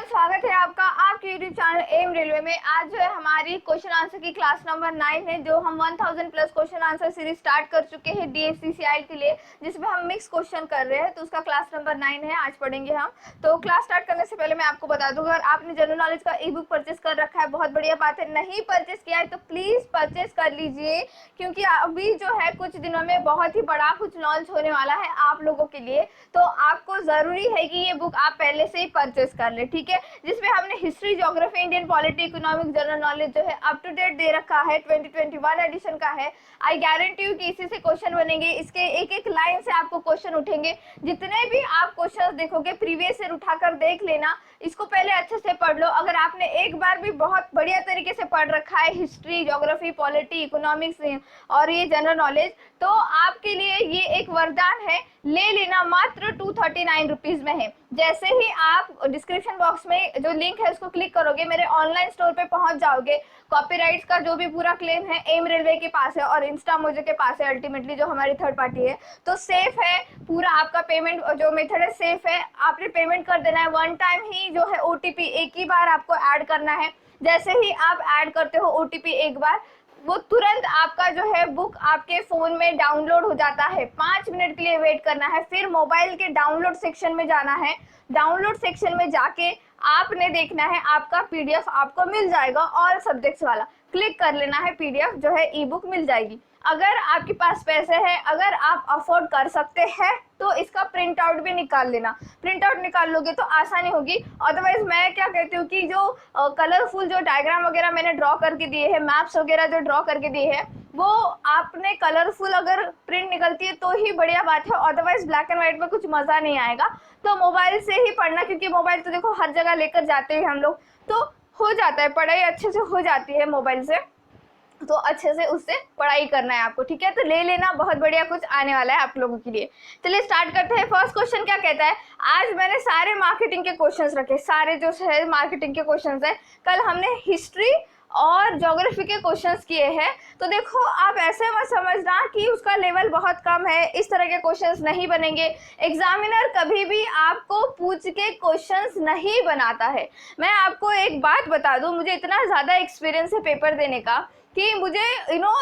स्वागत है आपका आपके यूट्यूब चैनल एम रेलवे में। आज जो है हमारी क्वेश्चन आंसर की क्लास नंबर 9 है, जो हम 1000 plus question answer series start कर चुके हैं डीएससीसीआई के लिए, जिसमें हम मिक्स क्वेश्चन कर रहे हैं। तो उसका क्लास नंबर 9 है, आज पढ़ेंगे हम। तो क्लास स्टार्ट करने से पहले मैं आपको बता दूं, अगर आपने जनरल नॉलेज का ई बुक परचेस कर रखा है बहुत बढ़िया बात है, नहीं परचेस किया है तो प्लीज परचेस कर लीजिए, क्योंकि अभी जो है कुछ दिनों में बहुत ही बड़ा कुछ लॉन्च होने वाला है आप लोगों के लिए। तो आपको जरूरी है कि ये बुक आप पहले से ही परचेस कर ले, ठीक है। जिसमें हमने history, geography, Indian polity, economic, general knowledge जो है अप टू डेट दे रखा है, 2021 एडिशन का है। आई गारंटी यू कि इसी से क्वेश्चन बनेंगे, इसके एक एक लाइन से आपको क्वेश्चन उठेंगे। जितने भी आप क्वेश्चन देखोगे प्रीवियस ईयर उठाकर देख लेना, इसको पहले अच्छे से पढ़ लो। अगर आपने एक बार भी बहुत बढ़िया तरीके से पढ़ रखा है हिस्ट्री, ज्योग्राफी, पॉलिटी, इकोनॉमिक्स और ये जनरल नॉलेज, तो आपके लिए ये एक वरदान है, ले लेना। मात्र 239 रुपीज में है। जैसे ही आप डिस्क्रिप्शन बॉक्स में जो लिंक है उसको क्लिक करोगे, मेरे ऑनलाइन स्टोर पे पहुंच जाओगे। कॉपीराइट्स का जो भी पूरा क्लेम है एम रेलवे के पास है और इंस्टा मोजे के पास है, अल्टीमेटली जो हमारी थर्ड पार्टी है। तो सेफ है पूरा, आपका पेमेंट जो मेथड है सेफ है। आपने पेमेंट कर देना है, वन टाइम ही जो है ओटीपी एक ही बार आपको ऐड करना है। जैसे ही आप ऐड करते हो ओटीपी एक बार, वो तुरंत आपका जो है बुक आपके फोन में डाउनलोड हो जाता है। 5 मिनट के लिए वेट करना है, फिर मोबाइल के डाउनलोड सेक्शन में जाना है। डाउनलोड सेक्शन में जाके आपने देखना है, आपका पीडीएफ आपको मिल जाएगा, ऑल सब्जेक्ट्स वाला क्लिक कर लेना है, पीडीएफ जो है ई बुक मिल जाएगी। अगर आपके पास पैसे हैं, अगर आप अफोर्ड कर सकते हैं तो इसका प्रिंट आउट भी निकाल लेना। प्रिंट आउट निकाल लोगे तो आसानी होगी। अदरवाइज मैं क्या कहती हूँ कि जो कलरफुल जो डायग्राम वगैरह मैंने ड्रॉ करके दिए हैं, मैप्स वगैरह जो ड्रॉ करके दिए हैं, वो आपने कलरफुल अगर प्रिंट निकलती है तो ही बढ़िया बात है, अदरवाइज ब्लैक एंड व्हाइट में कुछ मज़ा नहीं आएगा। तो मोबाइल से ही पढ़ना, क्योंकि मोबाइल तो देखो हर जगह लेकर जाते हैं हम लोग, तो हो जाता है पढ़ाई अच्छे से हो जाती है मोबाइल से। तो अच्छे से उससे पढ़ाई करना है आपको, ठीक है। तो ले लेना, बहुत बढ़िया कुछ आने वाला है आप लोगों के लिए। चलिए स्टार्ट करते हैं। फर्स्ट क्वेश्चन क्या कहता है, आज मैंने सारे मार्केटिंग के क्वेश्चंस रखे, सारे जो है मार्केटिंग के क्वेश्चंस है। कल हमने हिस्ट्री और ज्योग्राफी के क्वेश्चंस किए हैं। तो देखो आप ऐसे मत समझना कि उसका लेवल बहुत कम है, इस तरह के क्वेश्चंस नहीं बनेंगे। एग्जामिनर कभी भी आपको पूछ के क्वेश्चंस नहीं बनाता है। मैं आपको एक बात बता दूं, मुझे इतना ज़्यादा एक्सपीरियंस है पेपर देने का कि मुझे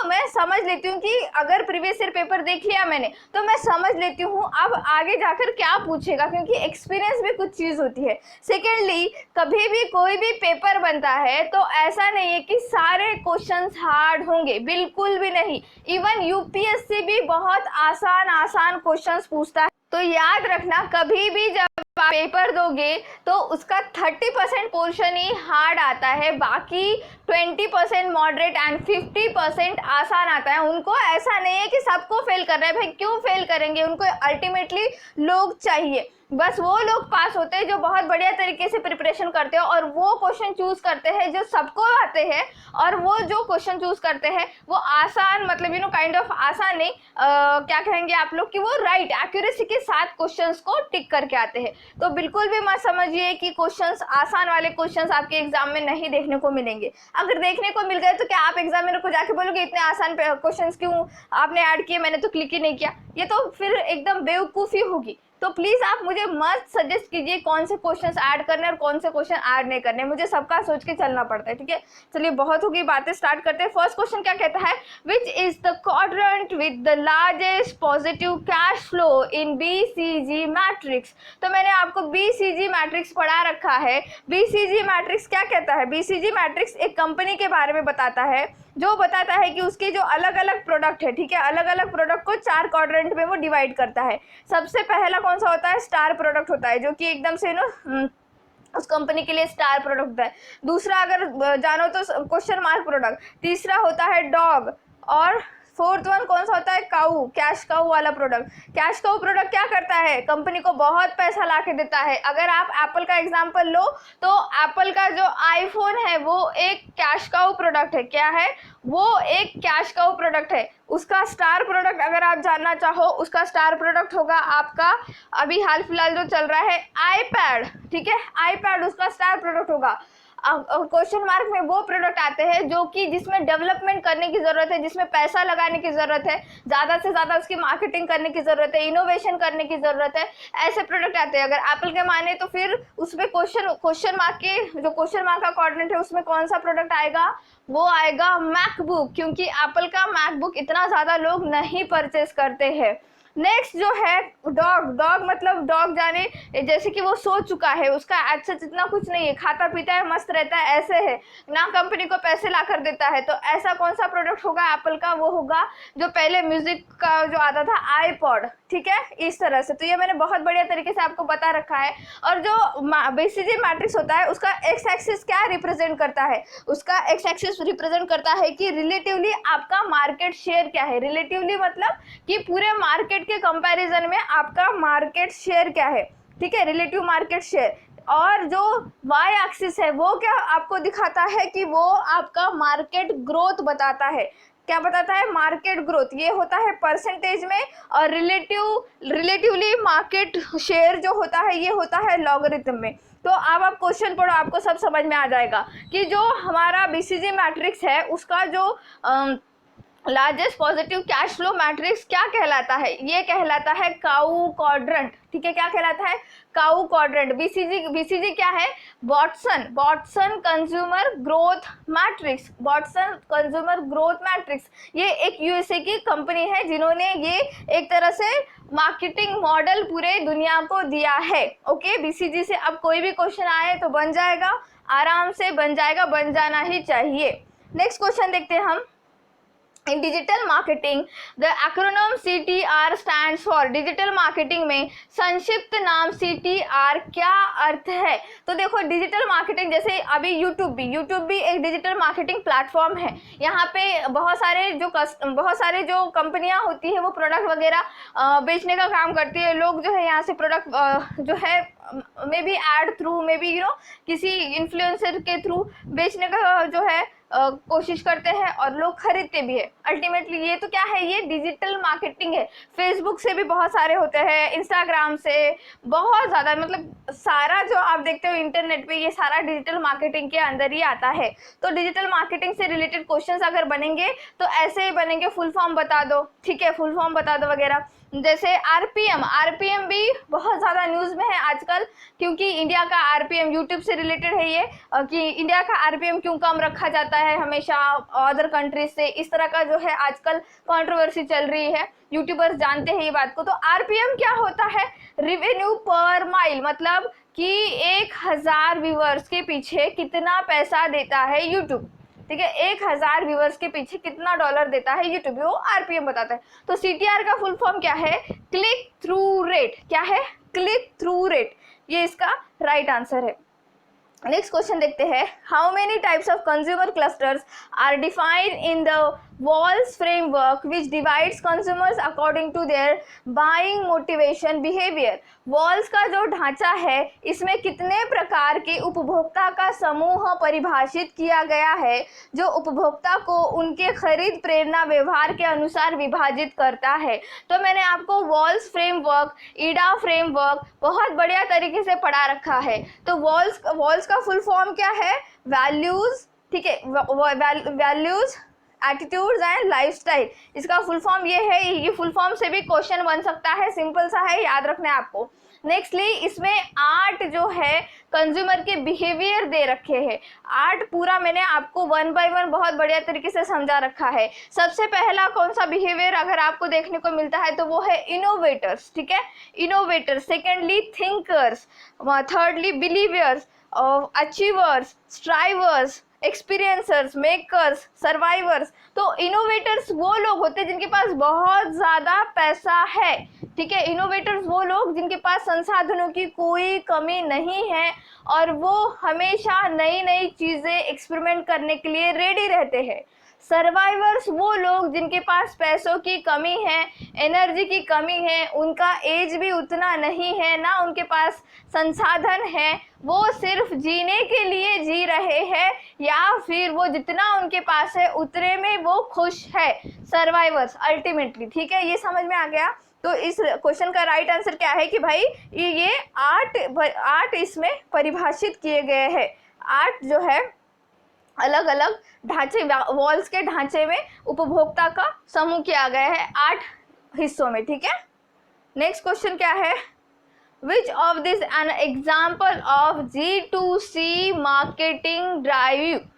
मैं समझ लेती हूँ कि अगर प्रीवियस ईयर पेपर देख लिया मैंने तो मैं समझ लेती हूँ अब आगे जाकर क्या पूछेगा, क्योंकि एक्सपीरियंस भी कुछ चीज़ होती है। सेकेंडली, कभी भी कोई भी पेपर बनता है तो ऐसा नहीं है कि सारे क्वेश्चंस हार्ड होंगे, बिल्कुल भी नहीं। इवन यूपीएससी भी बहुत आसान आसान क्वेश्चंस पूछता है। तो याद रखना, कभी भी जब पेपर दोगे तो उसका 30% पोर्शन ही हार्ड आता है, बाकी 20% मॉडरेट एंड 50% आसान आता है। उनको ऐसा नहीं है कि सबको फेल कर रहा है, भाई क्यों फेल करेंगे, उनको अल्टीमेटली लोग चाहिए। बस वो लोग पास होते हैं जो बहुत बढ़िया तरीके से प्रिपरेशन करते हैं और वो क्वेश्चन चूज करते हैं जो सबको आते हैं, और वो जो क्वेश्चन चूज करते हैं वो आसान, मतलब काइंड ऑफ आसान नहीं, क्या कहेंगे आप लोग कि वो राइट एक्यूरेसी के साथ क्वेश्चंस को टिक करके आते हैं। तो बिल्कुल भी मत समझिए कि क्वेश्चंस, आसान वाले क्वेश्चंस आपके एग्जाम में नहीं देखने को मिलेंगे। अगर देखने को मिल गए तो क्या आप एग्जामिनर को जाके बोलोगे इतने आसान क्वेश्चंस क्यों आपने ऐड किए, मैंने तो क्लिक ही नहीं किया? ये तो फिर एकदम बेवकूफ़ी होगी। तो प्लीज़ आप मुझे मत सजेस्ट कीजिए कौन से क्वेश्चंस ऐड करने और कौन से क्वेश्चन ऐड नहीं करने, मुझे सबका सोच के चलना पड़ता है, ठीक है। चलिए बहुत होगी बातें, स्टार्ट करते हैं। फर्स्ट क्वेश्चन क्या कहता है, which is the quadrant with the largest positive cash flow in BCG matrix. तो मैंने आपको बीसीजी मैट्रिक्स पढ़ा रखा है। बीसीजी मैट्रिक्स क्या कहता है, बीसीजी मैट्रिक्स एक कंपनी के बारे में बताता है, जो बताता है कि उसके जो अलग अलग प्रोडक्ट है, ठीक है, अलग अलग प्रोडक्ट को 4 क्वाड्रेंट में वो डिवाइड करता है। सबसे पहला कौन सा होता है, स्टार प्रोडक्ट होता है, जो कि एकदम से उस कंपनी के लिए स्टार प्रोडक्ट होता है। दूसरा अगर जानो तो क्वेश्चन मार्क प्रोडक्ट। तीसरा होता है डॉग, और फोर्थ वन कौन सा होता है, काऊ, कैश काऊ वाला प्रोडक्ट। कैश काऊ प्रोडक्ट क्या करता है, कंपनी को बहुत पैसा ला के देता है। अगर आप एप्पल का एग्जांपल लो तो एप्पल का जो आईफोन है वो एक कैश काऊ प्रोडक्ट है। क्या है वो, एक कैश काऊ प्रोडक्ट है। उसका स्टार प्रोडक्ट अगर आप जानना चाहो, उसका स्टार प्रोडक्ट होगा आपका अभी हाल फिलहाल जो चल रहा है आईपैड, ठीक है, आईपैड उसका स्टार प्रोडक्ट होगा। क्वेश्चन मार्क में वो प्रोडक्ट आते हैं जो कि जिसमें डेवलपमेंट करने की ज़रूरत है, जिसमें पैसा लगाने की ज़रूरत है, ज़्यादा से ज़्यादा उसकी मार्केटिंग करने की ज़रूरत है, इनोवेशन करने की ज़रूरत है, ऐसे प्रोडक्ट आते हैं। अगर एप्पल के माने तो फिर उसमें क्वेश्चन मार्क के जो क्वेश्चन मार्क का कोऑर्डिनेट है उसमें कौन सा प्रोडक्ट आएगा, वो आएगा मैकबुक, क्योंकि एप्पल का मैकबुक इतना ज़्यादा लोग नहीं परचेस करते हैं। नेक्स्ट जो है डॉग मतलब डॉग जाने जैसे कि वो सो चुका है, उसका एसेट इतना कुछ नहीं है, खाता पीता है, मस्त रहता है, ऐसे है ना, कंपनी को पैसे ला कर देता है। तो ऐसा कौन सा प्रोडक्ट होगा एप्पल का, वो होगा जो पहले म्यूजिक का जो आता था आईपॉड, ठीक है, इस तरह से। तो ये मैंने बहुत बढ़िया तरीके से आपको बता रखा है। और जो बीसीजी मैट्रिक्स होता है उसका एक्स एक्सिस क्या रिप्रेजेंट करता है, उसका एक्स एक्सिस रिप्रेजेंट करता है कि रिलेटिवली आपका मार्केट शेयर क्या है। रिलेटिवली मतलब कि पूरे मार्केट के कंपैरिजन में आपका मार्केट शेयर क्या है, ठीक है, रिलेटिव मार्केट शेयर। और जो वाई एक्सिस है वो क्या आपको दिखाता है कि वो आपका मार्केट ग्रोथ बताता है। क्या बताता है, मार्केट ग्रोथ, ये होता है परसेंटेज में। और रिलेटिवली मार्केट शेयर जो होता है ये होता है लॉगरिथम में। तो अब आप क्वेश्चन पढ़ो, आपको सब समझ में आ जाएगा कि जो हमारा बीसीजी मैट्रिक्स है उसका जो largest positive cash flow matrix क्या कहलाता है, ये कहलाता है काउ क्वाड्रेंट, ठीक है, क्या कहलाता है, काउ क्वाड्रेंट। बीसीजी क्या है, Boston consumer growth matrix, Boston consumer growth matrix. ये एक यूएसए की कंपनी है जिन्होंने ये एक तरह से मार्केटिंग मॉडल पूरे दुनिया को दिया है। ओके, बीसीजी से अब कोई भी क्वेश्चन आए तो बन जाएगा, आराम से बन जाएगा, बन जाना ही चाहिए। नेक्स्ट क्वेश्चन देखते हैं हम। In digital marketing, the acronym CTR stands for digital marketing में संक्षिप्त नाम CTR क्या अर्थ है। तो देखो डिजिटल मार्केटिंग जैसे अभी यूट्यूब भी एक डिजिटल मार्केटिंग प्लेटफॉर्म है। यहाँ पे बहुत सारे जो कंपनियाँ होती है वो प्रोडक्ट वगैरह बेचने का काम करती है। लोग जो है यहाँ से प्रोडक्ट जो है may be ad through, may be किसी इन्फ्लुएंसर के थ्रू बेचने का जो है कोशिश करते हैं और लोग खरीदते भी है। अल्टीमेटली ये तो क्या है, ये डिजिटल मार्केटिंग है। फेसबुक से भी बहुत सारे होते हैं, इंस्टाग्राम से बहुत ज़्यादा, मतलब सारा जो आप देखते हो इंटरनेट पे ये सारा डिजिटल मार्केटिंग के अंदर ही आता है। तो डिजिटल मार्केटिंग से रिलेटेड क्वेश्चंस अगर बनेंगे तो ऐसे ही बनेंगे, फुल फॉर्म बता दो, ठीक है, फुल फॉर्म बता दो वगैरह। जैसे आरपीएम भी बहुत ज़्यादा न्यूज़ में है आजकल, क्योंकि इंडिया का आरपीएम यूट्यूब से रिलेटेड है ये, कि इंडिया का आरपीएम क्यों कम रखा जाता है हमेशा अदर कंट्रीज से, इस तरह का जो है आजकल कंट्रोवर्सी चल रही है, यूट्यूबर्स जानते हैं ये बात को। तो आरपीएम क्या होता है, रिवेन्यू पर माइल, मतलब कि 1000 व्यूअर्स के पीछे कितना पैसा देता है यूट्यूब, ठीक है, 1000 व्यूअर्स के पीछे कितना डॉलर देता है यूट्यूब, वो आरपीएम बताता है। तो सीटीआर का फुल फॉर्म क्या है, क्लिक थ्रू रेट, क्या है, क्लिक थ्रू रेट, ये इसका राइट आंसर है। नेक्स्ट क्वेश्चन देखते हैं। How many types of consumer clusters are defined in the VALS framework which divides consumers according to their buying motivation behaviour. VALS का जो ढांचा है इसमें कितने प्रकार के उपभोक्ता का समूह परिभाषित किया गया है जो उपभोक्ता को उनके खरीद प्रेरणा व्यवहार के अनुसार विभाजित करता है। तो मैंने आपको वॉल्स फ्रेमवर्क, ईडा फ्रेमवर्क बहुत बढ़िया तरीके से पढ़ा रखा है। तो वॉल्स का फुल फॉर्म क्या है, वैल्यूज, ठीक है, वैल्यूज, एटीट्यूड्स एंड लाइफस्टाइल, इसका फुल फॉर्म ये है। ये फुल फॉर्म से भी क्वेश्चन बन सकता है, सिंपल सा है, याद रखना है आपको। नेक्स्टली इसमें 8 जो है कंज्यूमर के बिहेवियर दे रखे हैं। 8 पूरा मैंने आपको 1 बाय 1 बहुत बढ़िया तरीके से समझा रखा है। सबसे पहला कौन सा बिहेवियर अगर आपको देखने को मिलता है तो वो है इनोवेटर्स, ठीक है, innovators. Secondly thinkers, thirdly believers, achievers, strivers, experiencers, makers, survivors. तो इनोवेटर्स वो लोग होते हैं जिनके पास बहुत ज़्यादा पैसा है, ठीक है, इनोवेटर्स वो लोग जिनके पास संसाधनों की कोई कमी नहीं है और वो हमेशा नई नई चीज़ें एक्सपेरिमेंट करने के लिए रेडी रहते हैं। सर्वाइवर्स वो लोग जिनके पास पैसों की कमी है, एनर्जी की कमी है, उनका एज भी उतना नहीं है, ना उनके पास संसाधन है, वो सिर्फ जीने के लिए जी रहे हैं या फिर वो जितना उनके पास है उतने में वो खुश है। सर्वाइवर्स अल्टीमेटली, ठीक है, ये समझ में आ गया। तो इस क्वेश्चन का राइट आंसर क्या है कि भाई ये 8 इसमें परिभाषित किए गए हैं। 8 जो है अलग अलग ढांचे, वॉल्स के ढांचे में उपभोक्ता का समूह किया गया है 8 हिस्सों में, ठीक है। नेक्स्ट क्वेश्चन क्या है, विच of this an example of G2C marketing drive,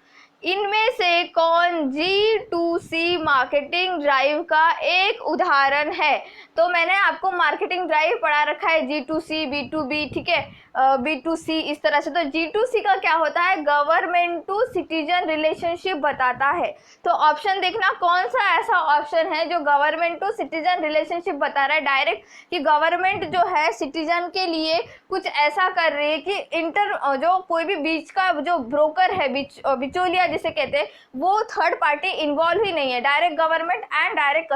इनमें से कौन G2C मार्केटिंग ड्राइव का एक उदाहरण है। तो मैंने आपको मार्केटिंग ड्राइव पढ़ा रखा है G2C, B2B, ठीक है, B2C इस तरह से। तो G2C का क्या होता है, गवर्नमेंट टू सिटीजन रिलेशनशिप बताता है। तो ऑप्शन देखना कौन सा ऐसा ऑप्शन है जो गवर्नमेंट टू सिटीजन रिलेशनशिप बता रहा है डायरेक्ट, कि गवर्नमेंट जो है सिटीजन के लिए कुछ ऐसा कर रही है कि जो कोई भी बीच का जो ब्रोकर है, बिचौलिया जिसे कहते हैं, वो थर्ड पार्टी इन्वॉल्व ही नहीं है, direct government and direct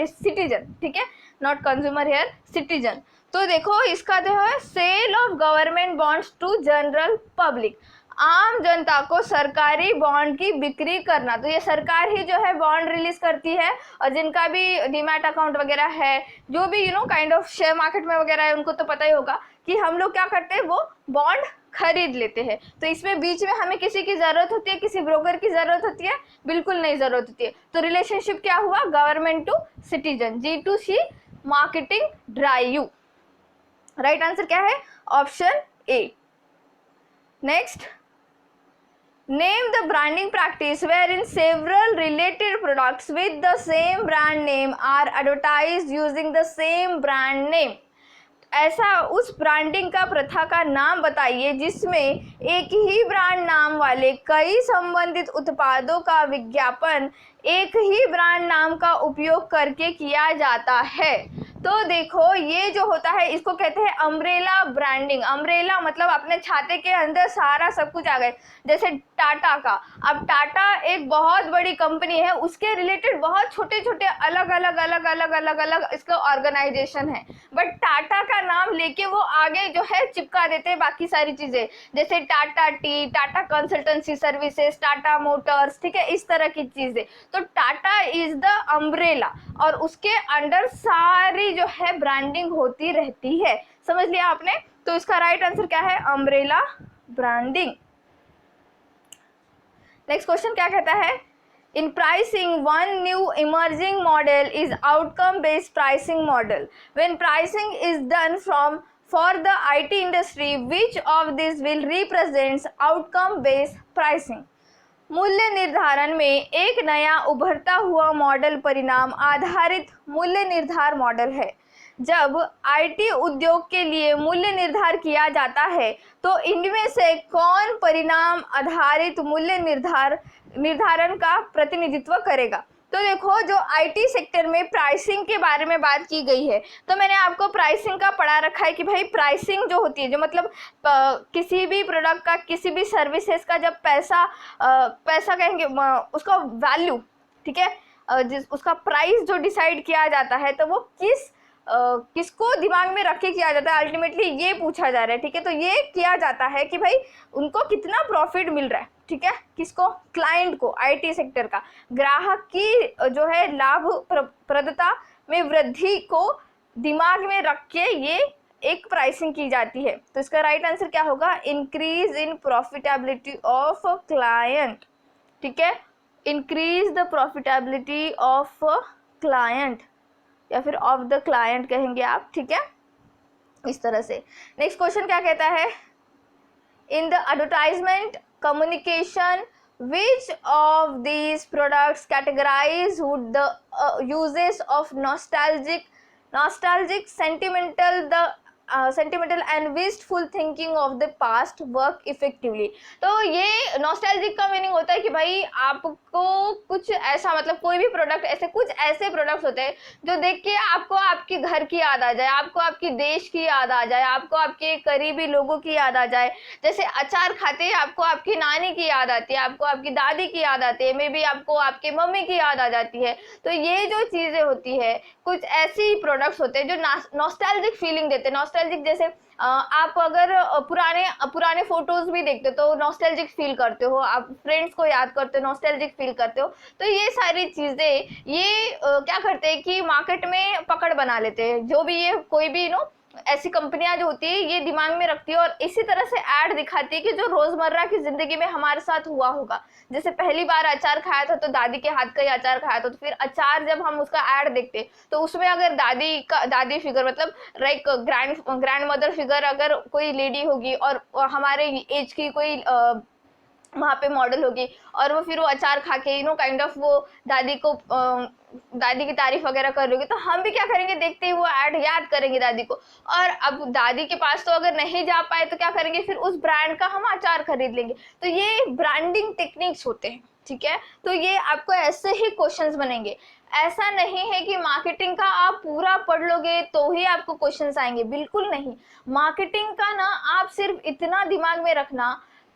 citizen, ठीक है, नॉट कंज्यूमर हियर, सिटीजन। तो देखो इसका जो है sale of government bonds to general public, आम जनता को सरकारी बॉन्ड की बिक्री करना। तो ये सरकार ही जो है बॉन्ड रिलीज करती है, और जिनका भी डीमैट अकाउंट वगैरह है, जो भी काइंड ऑफ शेयर मार्केट में वगैरह है, उनको तो पता ही होगा कि हम लोग क्या करते हैं, वो बॉन्ड खरीद लेते हैं। तो इसमें बीच में हमें किसी की जरूरत होती है, किसी ब्रोकर की जरूरत होती है, बिल्कुल नहीं जरूरत होती है। तो रिलेशनशिप क्या हुआ, government to citizen, G2C marketing drive. Right answer क्या है, option A. Next, name the branding practice wherein several related products with the same brand name are advertised using the same brand name। ऐसा उस branding का प्रथा का नाम बताइए जिसमें एक ही ब्रांड नाम वाले कई संबंधित उत्पादों का विज्ञापन एक ही ब्रांड नाम का उपयोग करके किया जाता है। तो देखो ये जो होता है इसको कहते हैं अम्ब्रेला ब्रांडिंग। अम्ब्रेला मतलब अपने छाते के अंदर सारा सब कुछ आ गए, जैसे टाटा का, अब टाटा एक बहुत बड़ी कंपनी है, उसके रिलेटेड बहुत छोटे छोटे अलग अलग इसका ऑर्गेनाइजेशन है, बट टाटा का नाम लेके वो आगे जो है चिपका देते हैं बाकी सारी चीजें, जैसे Tata T, Tata consultancy services, Tata Motors, ठीक है, इस तरह की चीजें। तो टाटा इज द अम्ब्रेला और उसके अंडर सारी जो है ब्रांडिंग होती रहती है। समझ लिया आपने। तो इसका राइट आंसर क्या है, अम्ब्रेला ब्रांडिंग। नेक्स्ट क्वेश्चन क्या कहता है, in pricing one new emerging model is outcome based pricing model. When pricing is done from for the IT industry which of this will represents outcome based pricing. मूल्य निर्धारण में एक नया उभरता हुआ मॉडल परिणाम आधारित मूल्य निर्धारण मॉडल है। जब IT उद्योग के लिए मूल्य निर्धारण किया जाता है तो इनमें से कौन परिणाम आधारित मूल्य निर्धारण का प्रतिनिधित्व करेगा। तो देखो जो IT सेक्टर में प्राइसिंग के बारे में बात की गई है, तो मैंने आपको प्राइसिंग का पढ़ा रखा है कि भाई प्राइसिंग जो होती है, जो मतलब किसी भी प्रोडक्ट का, किसी भी सर्विसेज का जब पैसा कहेंगे उसका वैल्यू, ठीक है, उसका प्राइस जो डिसाइड किया जाता है तो वो किसको दिमाग में रख के किया जाता है, अल्टीमेटली ये पूछा जा रहा है, ठीक है। तो ये किया जाता है कि भाई उनको कितना प्रॉफिट मिल रहा है, ठीक है, किसको, क्लाइंट को, IT सेक्टर का, ग्राहक की जो है लाभप्रदता में वृद्धि को दिमाग में रख के ये एक प्राइसिंग की जाती है। तो इसका राइट आंसर क्या होगा, increase in profitability of client, ठीक है, increase the profitability of client या फिर ऑफ द क्लाइंट कहेंगे आप, ठीक है, इस तरह से। नेक्स्ट क्वेश्चन क्या कहता है, in the advertisement communication which of these products categorize would the uses of nostalgic sentimental and wistful thinking of the past work effectively। तो ये नॉस्टैल्जिक का मीनिंग होता है कि भाई आपको कुछ ऐसा, मतलब कोई भी प्रोडक्ट, ऐसे कुछ ऐसे प्रोडक्ट्स होते हैं जो देख के आपको आपके घर की याद आ जाए, आपको आपके देश की याद आ जाए, आपको आपके करीबी लोगों की याद आ जाए। जैसे अचार खाते ही आपको आपकी नानी की याद आती है, आपको आपकी दादी की याद आती है, मे बी आपको आपके मम्मी की याद आ जाती है। तो ये जो चीज़ें होती है, कुछ ऐसी प्रोडक्ट्स होते हैं जो नॉस्टैल्जिक फीलिंग देते हैं। नॉस्टैल्जिक जैसे आप अगर पुराने फोटोज भी देखते हो तो नॉस्टैल्जिक फील करते हो, आप फ्रेंड्स को याद करते हो, नॉस्टैल्जिक फील करते हो। तो ये सारी चीज़ें ये क्या करते हैं कि मार्केट में पकड़ बना लेते हैं। जो भी ये कोई भी ऐसी कंपनियां जो होती है ये दिमाग में रखती है और इसी तरह से ऐड दिखाती है कि जो रोजमर्रा की जिंदगी में हमारे साथ हुआ होगा। जैसे पहली बार अचार खाया था तो दादी के हाथ का ही अचार खाया था, तो फिर अचार जब हम उसका ऐड देखते तो उसमें अगर दादी फिगर मतलब लाइक ग्रैंड मदर फिगर अगर कोई लेडी होगी और हमारे एज की कोई वहां पे मॉडल होगी और वो फिर वो अचार खा के काइंड ऑफ वो दादी की तारीफ वगैरह कर रही होगी, तो हम भी क्या करेंगे, देखते ही वो ऐड याद करेंगे दादी को। और अब दादी के पास तो अगर नहीं जा पाए तो क्या करेंगे, फिर उस ब्रांड का हम अचार खरीद लेंगे। तो ये ब्रांडिंग टेक्निक्स होते हैं, ठीक है। तो ये आपको ऐसे ही क्वेश्चंस बनेंगे। ऐसा नहीं है कि मार्केटिंग का आप पूरा पढ़ लोगे तो ही आपको क्वेश्चंस आएंगे, बिल्कुल नहीं। मार्केटिंग का ना आप सिर्फ इतना दिमाग में रखना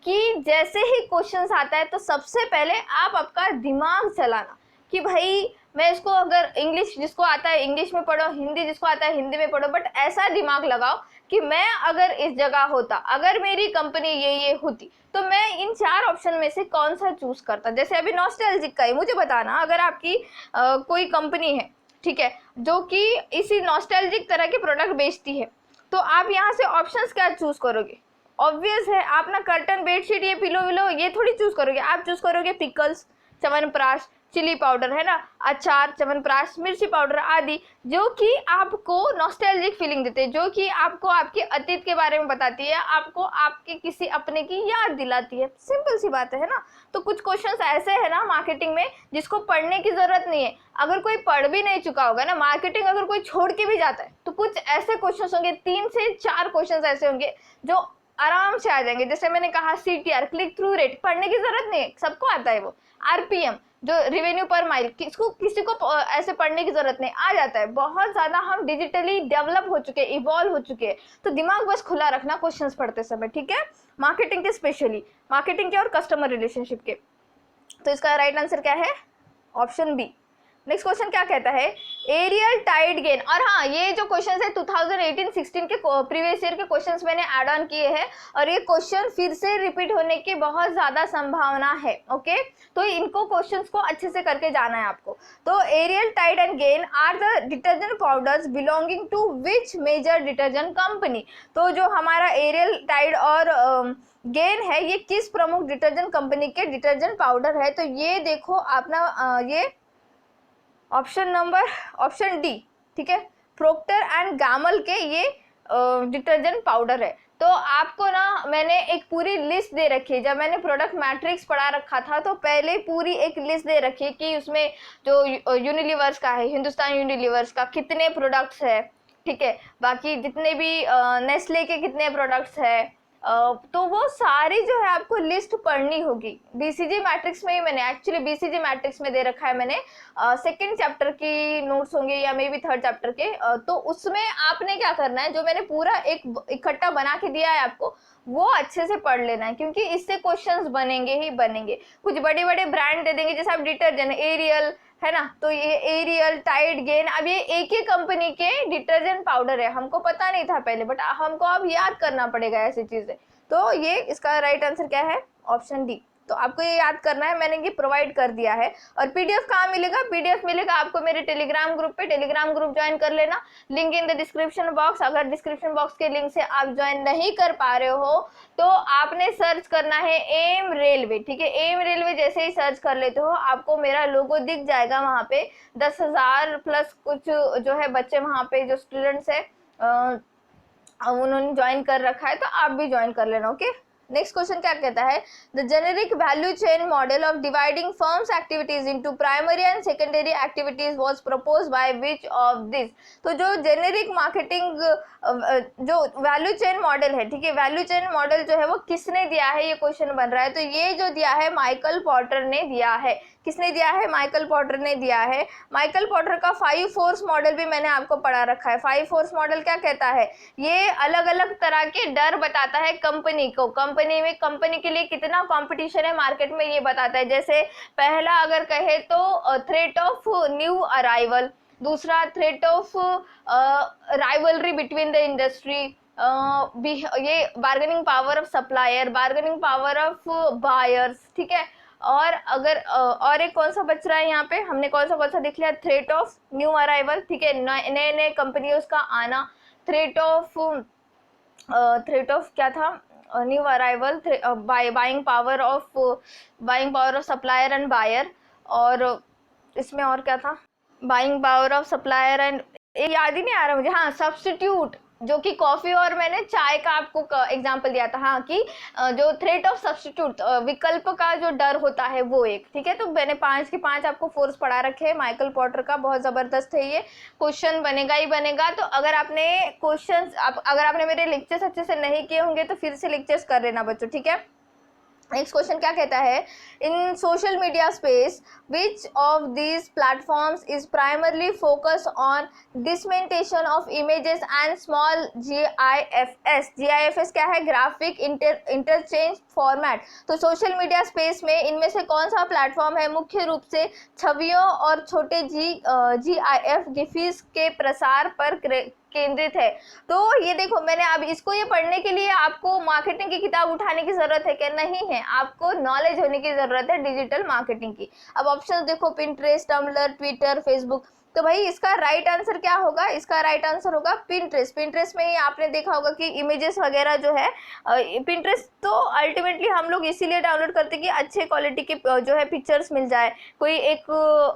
कि जैसे ही क्वेश्चंस आता है तो सबसे पहले आप आपका दिमाग चलाना कि भाई मैं इसको, अगर इंग्लिश जिसको आता है इंग्लिश में पढ़ो, हिंदी जिसको आता है हिंदी में पढ़ो, बट ऐसा दिमाग लगाओ कि मैं अगर इस जगह होता, अगर मेरी कंपनी ये होती, तो मैं इन 4 ऑप्शन में से कौन सा चूज करता। जैसे अभी नॉस्टैल्जिक का ही मुझे बताना, अगर आपकी कोई कंपनी है, ठीक है, जो कि इसी नॉस्टैल्जिक तरह के प्रोडक्ट बेचती है, तो आप यहाँ से ऑप्शंस क्या चूज करोगे। ऑब्वियस है, आप ना कर्टन, बेडशीट, ये पिलो विलो ये थोड़ी चूज करोगे, आप चूज करोगे पिकल्स, च्यवनप्राश, चिली पाउडर, है ना, अचार, च्यवनप्राश, मिर्ची पाउडर आदि, जो कि आपको नॉस्टैल्जिक फीलिंग देते हैं, जो कि आपको आपके अतीत के बारे में बताती है, आपको आपके किसी अपने की याद दिलाती है। सिंपल सी बात है ना। तो कुछ क्वेश्चंस ऐसे है ना मार्केटिंग में जिसको पढ़ने की जरूरत नहीं है। अगर कोई पढ़ भी नहीं चुका होगा ना, मार्केटिंग अगर कोई छोड़ के भी जाता है तो कुछ ऐसे क्वेश्चंस होंगे, 3 से 4 क्वेश्चंस ऐसे होंगे जो आराम से आ जाएंगे। जैसे मैंने कहा CTR, क्लिक थ्रू रेट, पढ़ने की जरूरत नहीं है, सबको आता है वो। RPM जो रिवेन्यू पर माइल, किसी को ऐसे पढ़ने की जरूरत नहीं, आ जाता है। बहुत ज्यादा हम डिजिटली डेवलप हो चुके हैं, इवॉल्व हो चुके हैं, तो दिमाग बस खुला रखना क्वेश्चंस पढ़ते समय, ठीक है। मार्केटिंग के, स्पेशली मार्केटिंग के और कस्टमर रिलेशनशिप के। तो इसका राइट आंसर क्या है, ऑप्शन बी। नेक्स्ट क्वेश्चन क्या कहता है, एरियल टाइड गेन। और हाँ, ये जो क्वेश्चन है 2018-16 के प्रीवियस ईयर के क्वेश्चंस मैंने ऐड ऑन किए हैं और ये क्वेश्चन फिर से रिपीट होने की बहुत ज्यादा संभावना है। ओके, तो इनको क्वेश्चंस को अच्छे से करके जाना है आपको। तो Ariel Tide and Gain are the detergent powders belonging to which major detergent company. तो जो हमारा एरियल टाइड और गेन है, ये किस प्रमुख डिटर्जेंट कंपनी के डिटर्जेंट पाउडर है। तो ये देखो अपना ये ऑप्शन डी, ठीक है, प्रोक्टर एंड गैमल के ये डिटर्जेंट पाउडर है। तो आपको ना मैंने एक पूरी लिस्ट दे रखी है, जब मैंने प्रोडक्ट मैट्रिक्स पढ़ा रखा था तो पहले पूरी एक लिस्ट दे रखी है कि उसमें जो यूनिलीवर्स का है, हिंदुस्तान यूनिलीवर्स का कितने प्रोडक्ट्स है, ठीक है, बाकी जितने भी नेस्ले के कितने प्रोडक्ट्स है, तो वो सारी जो है आपको लिस्ट पढ़नी होगी। BCG मैट्रिक्स में ही मैंने, एक्चुअली BCG मैट्रिक्स में दे रखा है मैंने, सेकंड चैप्टर की नोट्स होंगे या मे बी थर्ड चैप्टर के, तो उसमें आपने क्या करना है, जो मैंने पूरा एक इकट्ठा बना के दिया है आपको, वो अच्छे से पढ़ लेना है, क्योंकि इससे क्वेश्चंस बनेंगे ही बनेंगे। कुछ बड़े बड़े ब्रांड दे देंगे, जैसे आप डिटर्जेंट एरियल है ना, तो ये एरियल, टाइड, गेन, अब ये एक ही कंपनी के डिटर्जेंट पाउडर है, हमको पता नहीं था पहले, बट हमको अब याद करना पड़ेगा ऐसी चीजें। तो ये इसका राइट आंसर क्या है, ऑप्शन डी। तो आपको ये याद करना है, मैंने ये प्रोवाइड कर दिया है। और PDF कहाँ मिलेगा, PDF मिलेगा आपको मेरे टेलीग्राम ग्रुप पे, टेलीग्राम ग्रुप ज्वाइन कर लेना, link in the description box. अगर डिस्क्रिप्शन बॉक्स के लिंक से आप ज्वाइन नहीं कर पा रहे हो तो आपने सर्च करना है एम रेलवे, ठीक है। एम रेलवे जैसे ही सर्च कर लेते हो आपको मेरा लोगो दिख जाएगा, वहां पे 10,000 प्लस कुछ जो है बच्चे वहां पे जो स्टूडेंट्स है उन्होंने ज्वाइन कर रखा है, तो आप भी ज्वाइन कर लेना। ओके, नेक्स्ट क्वेश्चन क्या कहता है, the generic value chain model of dividing firms activities into primary and secondary activities was proposed by which of this. तो जो जेनेरिक मार्केटिंग जो वैल्यू चेन मॉडल है, ठीक है, वैल्यू चेन मॉडल जो है वो किसने दिया है, ये क्वेश्चन बन रहा है। तो ये जो दिया है माइकल पॉटर ने दिया है। किसने दिया है, माइकल पॉटर ने दिया है। माइकल पॉटर का 5 फोर्स मॉडल भी मैंने आपको पढ़ा रखा है। 5 फोर्स मॉडल क्या कहता है, ये अलग अलग तरह के डर बताता है कंपनी को, कंपनी में कंपनी के लिए कितना कंपटीशन है मार्केट में ये बताता है। जैसे पहला अगर कहे तो थ्रेट ऑफ न्यू अराइवल, दूसरा threat of rivalry between the industry, ये bargaining power of supplier, bargaining power of buyers, ठीक है। और अगर और एक कौन सा बच रहा है यहाँ पे, हमने कौन सा देख लिया, थ्रेट ऑफ न्यू अराइवल, ठीक है, नए नए कंपनियों का आना, थ्रेट ऑफ क्या था, new arrival, buying power of supplier and buyer, और इसमें और क्या था, buying power of supplier and, याद ही नहीं आ रहा मुझे, हाँ सब्स्टिट्यूट, जो कि कॉफी और मैंने चाय का आपको एग्जांपल दिया था, हाँ कि जो थ्रेट ऑफ सब्स्टिट्यूट, विकल्प का जो डर होता है वो एक, ठीक है। तो मैंने 5 के 5 आपको फोर्स पढ़ा रखे हैं माइकल पोर्टर का, बहुत जबरदस्त है ये क्वेश्चन, बनेगा ही बनेगा। तो अगर आपने मेरे लेक्चर्स अच्छे से नहीं किए होंगे तो फिर से लेक्चर्स कर लेना बच्चों, ठीक है। नेक्स्ट क्वेश्चन क्या कहता है, in social media space which of these platforms is primarily focus on dissemination of images and small GIFs क्या है, ग्राफिक इंटरचेंज फॉर्मेट। तो सोशल मीडिया स्पेस में इनमें से कौन सा प्लेटफॉर्म है मुख्य रूप से छवियों और छोटे GIF गिफिस के प्रसार पर केंद्रित है। तो ये देखो, मैंने अब इसको ये पढ़ने के लिए आपको मार्केटिंग की किताब उठाने की जरूरत है क्या, नहीं है, आपको नॉलेज होने की जरूरत है डिजिटल मार्केटिंग की। अब ऑप्शन देखो, पिंटरेस्ट, टम्बलर, ट्विटर, फेसबुक। तो भाई इसका राइट आंसर क्या होगा, इसका राइट आंसर होगा पिंटरेस्ट। पिंटरेस्ट में ही आपने देखा होगा कि इमेजेस वगैरह जो है, पिंटरेस्ट तो अल्टीमेटली हम लोग इसीलिए डाउनलोड करते हैं कि अच्छे क्वालिटी के जो है पिक्चर्स मिल जाए, कोई एक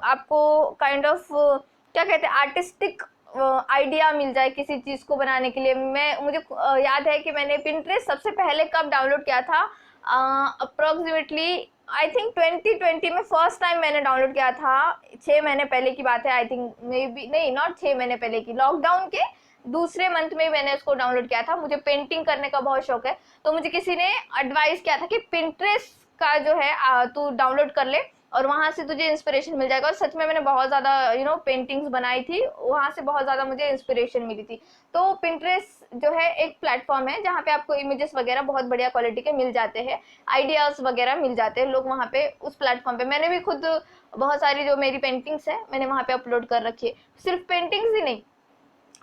आपको काइंड ऑफ क्या कहते हैं आर्टिस्टिक आइडिया मिल जाए किसी चीज़ को बनाने के लिए। मुझे याद है कि मैंने पिंटरेस्ट सबसे पहले कब डाउनलोड किया था, अप्रोक्सीमेटली आई थिंक 2020 में फर्स्ट टाइम मैंने डाउनलोड किया था। 6 महीने पहले की बात है, आई थिंक मे बी, नहीं नॉट 6 महीने पहले की, लॉकडाउन के दूसरे मंथ में मैंने उसको डाउनलोड किया था। मुझे पेंटिंग करने का बहुत शौक है, तो मुझे किसी ने एडवाइस किया था कि पिंटरेस्ट का जो है तू डाउनलोड कर ले और वहाँ से तुझे इंस्पिरेशन मिल जाएगा। और सच में मैंने बहुत ज़्यादा पेंटिंग्स बनाई थी, वहाँ से बहुत ज़्यादा मुझे इंस्पिरेशन मिली थी। तो पिंटरेस्ट जो है एक प्लेटफॉर्म है जहाँ पे आपको इमेजेस वगैरह बहुत बढ़िया क्वालिटी के मिल जाते हैं, आइडियाज़ वगैरह मिल जाते हैं। लोग वहाँ पे उस प्लेटफॉर्म पे, मैंने भी खुद बहुत सारी जो मेरी पेंटिंग्स है मैंने वहाँ पे अपलोड कर रखी है। सिर्फ पेंटिंग्स ही नहीं,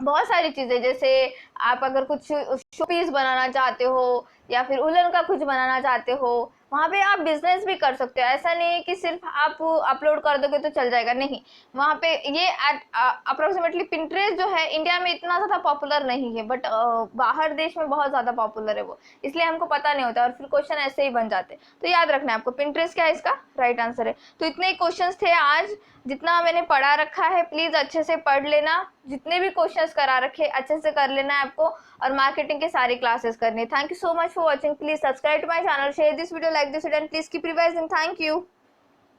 बहुत सारी चीज़ें, जैसे आप अगर कुछ शोपीस बनाना चाहते हो या फिर उलन का कुछ बनाना चाहते हो, वहाँ पे आप बिजनेस भी कर सकते हो। ऐसा नहीं है कि सिर्फ आप अपलोड कर दोगे तो चल जाएगा, नहीं। वहाँ पे ये अप्रोक्सीमेटली पिंटरेस्ट जो है इंडिया में इतना ज़्यादा पॉपुलर नहीं है, बट बाहर देश में बहुत ज़्यादा पॉपुलर है वो, इसलिए हमको पता नहीं होता और फिर क्वेश्चन ऐसे ही बन जाते। तो याद रखना है आपको, पिंटरेस्ट क्या है, इसका राइट आंसर है। तो इतने क्वेश्चन थे आज, जितना मैंने पढ़ा रखा है प्लीज़ अच्छे से पढ़ लेना, जितने भी क्वेश्चंस करा रखे अच्छे से कर लेना है आपको, और मार्केटिंग के सारी क्लासेस करनी है। Thank you so much for watching, please subscribe to my channel, share this video, like this video and please keep revising. Thank you.